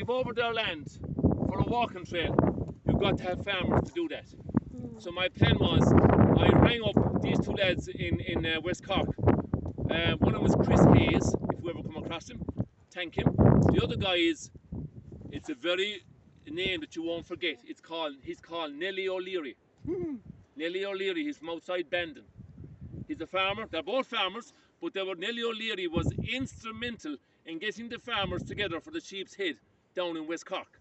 give over their land for a walking trail, you've got to have farmers to do that. So my plan was, I rang up these two lads in West Cork. One of them was Chris Hayes, if you ever come across him, thank him. The other guy is, it's a very name that you won't forget. He's called Nelly O'Leary. Nelly O'Leary, he's from outside Bandon. He's a farmer. They're both farmers, but Nelly O'Leary was instrumental in getting the farmers together for the Sheep's Head down in West Cork.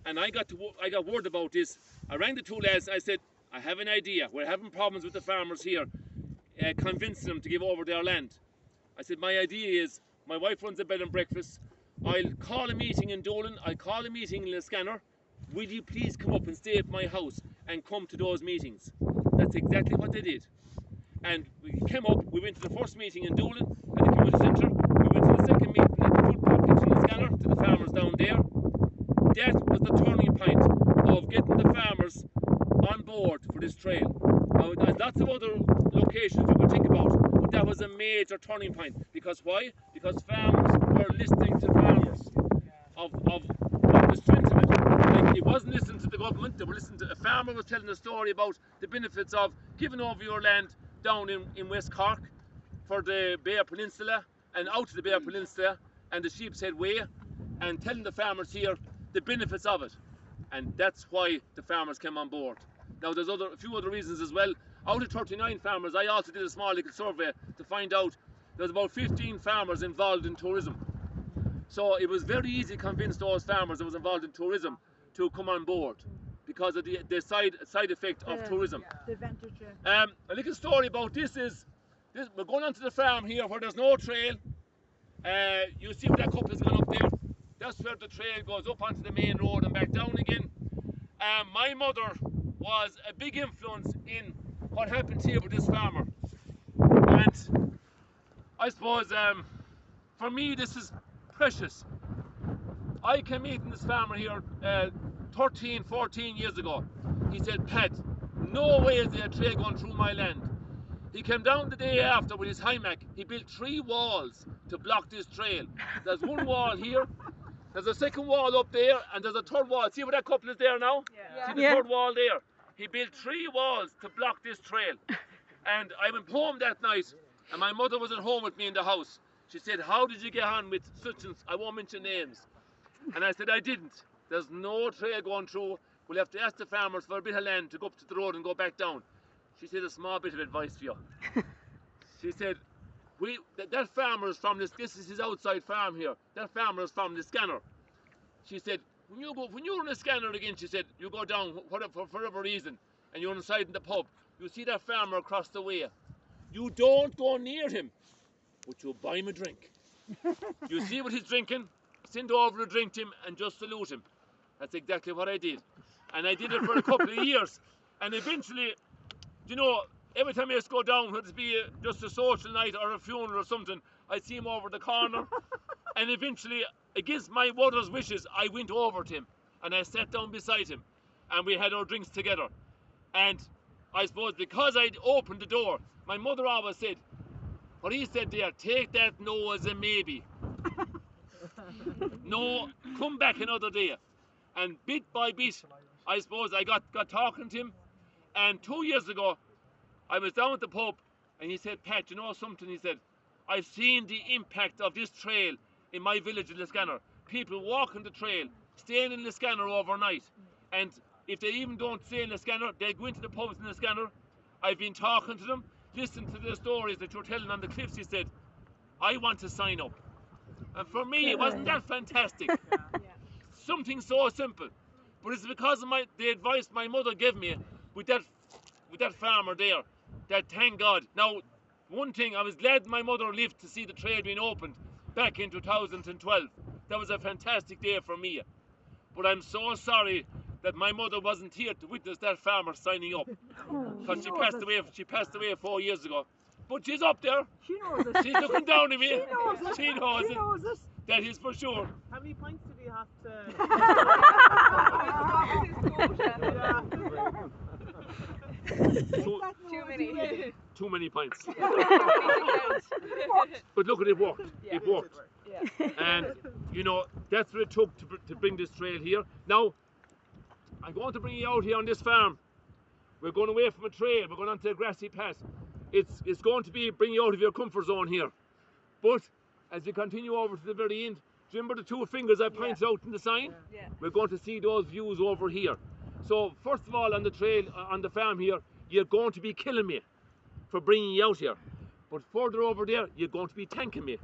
And I got word about this. I rang the two lads. I said, I have an idea. We're having problems with the farmers here, convincing them to give over their land. I said, my idea is, my wife runs a bed and breakfast. I'll call a meeting in Dooli. I'll call a meeting in Liscannor. Will you please come up and stay at my house and come to those meetings? That's exactly what they did. And we came up, we went to the first meeting in Dooli at the community centre. We went to the second meeting at the food package in Liscannor to the farmers down there. That was the turning point of getting the farmers on board for this trail. Now, there's lots of other locations you could think about, but that was a major turning point. Because why? Because farmers were listening to farmers of the strength of it. Like, it wasn't listening to the government, they were listening to a farmer was telling a story about the benefits of giving over your land down in West Cork for the Bear Peninsula and out to the Bear Peninsula and the Sheep's Head Way, and telling the farmers here the benefits of it. And that's why the farmers came on board. Now there's a few other reasons as well. Out of 39 farmers, I also did a small little survey to find out there's about 15 farmers involved in tourism. So it was very easy to convince those farmers that was involved in tourism to come on board because of the side effect of tourism. The advantage. A little story about this is, we're going onto the farm here where there's no trail. You see where that couple has gone up there? That's where the trail goes up onto the main road and back down again. My mother was a big influence in what happens here with this farmer. And I suppose for me this is precious. I came meeting this farmer here 13, 14 years ago. He said, Pat, no way is there a trail going through my land. He came down the day after with his HIMAC. He built 3 walls to block this trail. There's one wall here, there's a second wall up there, and there's a third wall. See where that couple is there now? Yeah. See the third wall there? He built 3 walls to block this trail. And I went home that night, and my mother was at home with me in the house. She said, how did you get on with such and, I won't mention names. And I said, I didn't. There's no trail going through. We'll have to ask the farmers for a bit of land to go up to the road and go back down. She said, a small bit of advice for you. She said, that farmer is from this is his outside farm here. That farmer is from Liscannor. She said, when you're in Liscannor again, she said, you go down for whatever reason, and you're inside in the pub, you see that farmer across the way. You don't go near him, but you buy him a drink. You see what he's drinking, send over a drink to him and just salute him. That's exactly what I did. And I did it for a couple of years. And eventually, you know, every time I used to go down, whether it be just a social night or a funeral or something, I'd see him over the corner. And eventually, against my mother's wishes, I went over to him and I sat down beside him and we had our drinks together. And I suppose because I'd opened the door, my mother always said, what he said there, take that no as a maybe. No, come back another day. And bit by bit, I suppose I got talking to him. And 2 years ago, I was down at the pub and he said, Pat, you know something? He said, I've seen the impact of this trail in my village in Liscannor. People walking the trail, staying in Liscannor overnight. And if they even don't stay in Liscannor, they go into the pubs in Liscannor. I've been talking to them, listening to the stories that you're telling on the cliffs. He said, I want to sign up. And for me, wasn't that fantastic? Something so simple. But it's because of the advice my mother gave me with that farmer there, that thank God. Now, one thing, I was glad my mother lived to see the trail being opened back in 2012. That was a fantastic day for me. But I'm so sorry that my mother wasn't here to witness that farmer signing up. Because she passed away 4 years ago. But she's up there. She knows it. She's looking down at me. She knows it. That is for sure. How many pints did you have Too many. Too many pints. But look, it worked. It worked. Yeah. And you know, that's what it took to bring this trail here. Now, I'm going to bring you out here on this farm. We're going away from a trail, we're going onto a grassy path. It's going to be bring you out of your comfort zone here. But as we continue over to the very end, do you remember the two fingers I pointed out in the sign? Yeah. We're going to see those views over here. So first of all, on the trail, on the farm here, you're going to be killing me for bringing you out here. But further over there, you're going to be thanking me.